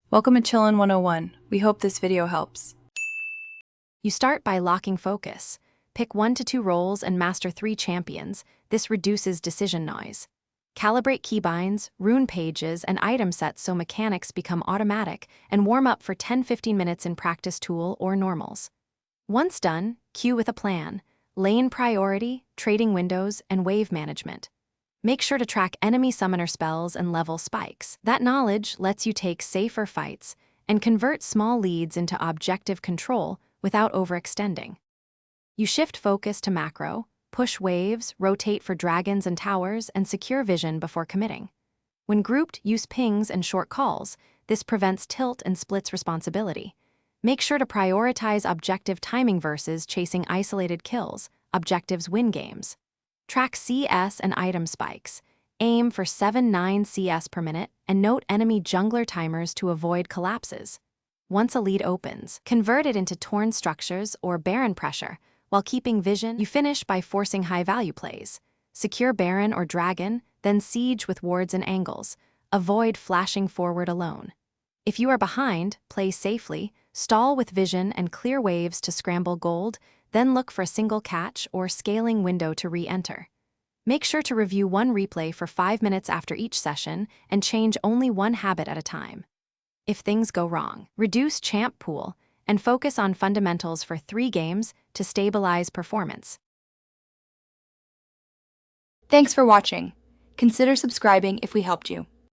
Welcome to Chillin' 101. We hope this video helps. You start by locking focus. Pick 1 to 2 roles and master 3 champions. This reduces decision noise. Calibrate keybinds, rune pages, and item sets so mechanics become automatic, and warm up for 10-15 minutes in practice tool or normals. Once done, queue with a plan. Lane priority, trading windows, and wave management. Make sure to track enemy summoner spells and level spikes. That knowledge lets you take safer fights and convert small leads into objective control without overextending. You shift focus to macro, push waves, rotate for dragons and towers, and secure vision before committing. When grouped, use pings and short calls. This prevents tilt and splits responsibility. Make sure to prioritize objective timing versus chasing isolated kills. Objectives win games. Track CS and item spikes. Aim for 7-9 CS per minute and note enemy jungler timers to avoid collapses. Once a lead opens, convert it into torn structures or Baron pressure. While keeping vision, you finish by forcing high-value plays. Secure Baron or Dragon, then siege with wards and angles. Avoid flashing forward alone. If you are behind, play safely, stall with vision and clear waves to scramble gold, then look for a single catch or scaling window to re-enter. Make sure to review one replay for 5 minutes after each session and change only one habit at a time. If things go wrong, reduce champ pool and focus on fundamentals for 3 games to stabilize performance. Thanks for watching. Consider subscribing if we helped you.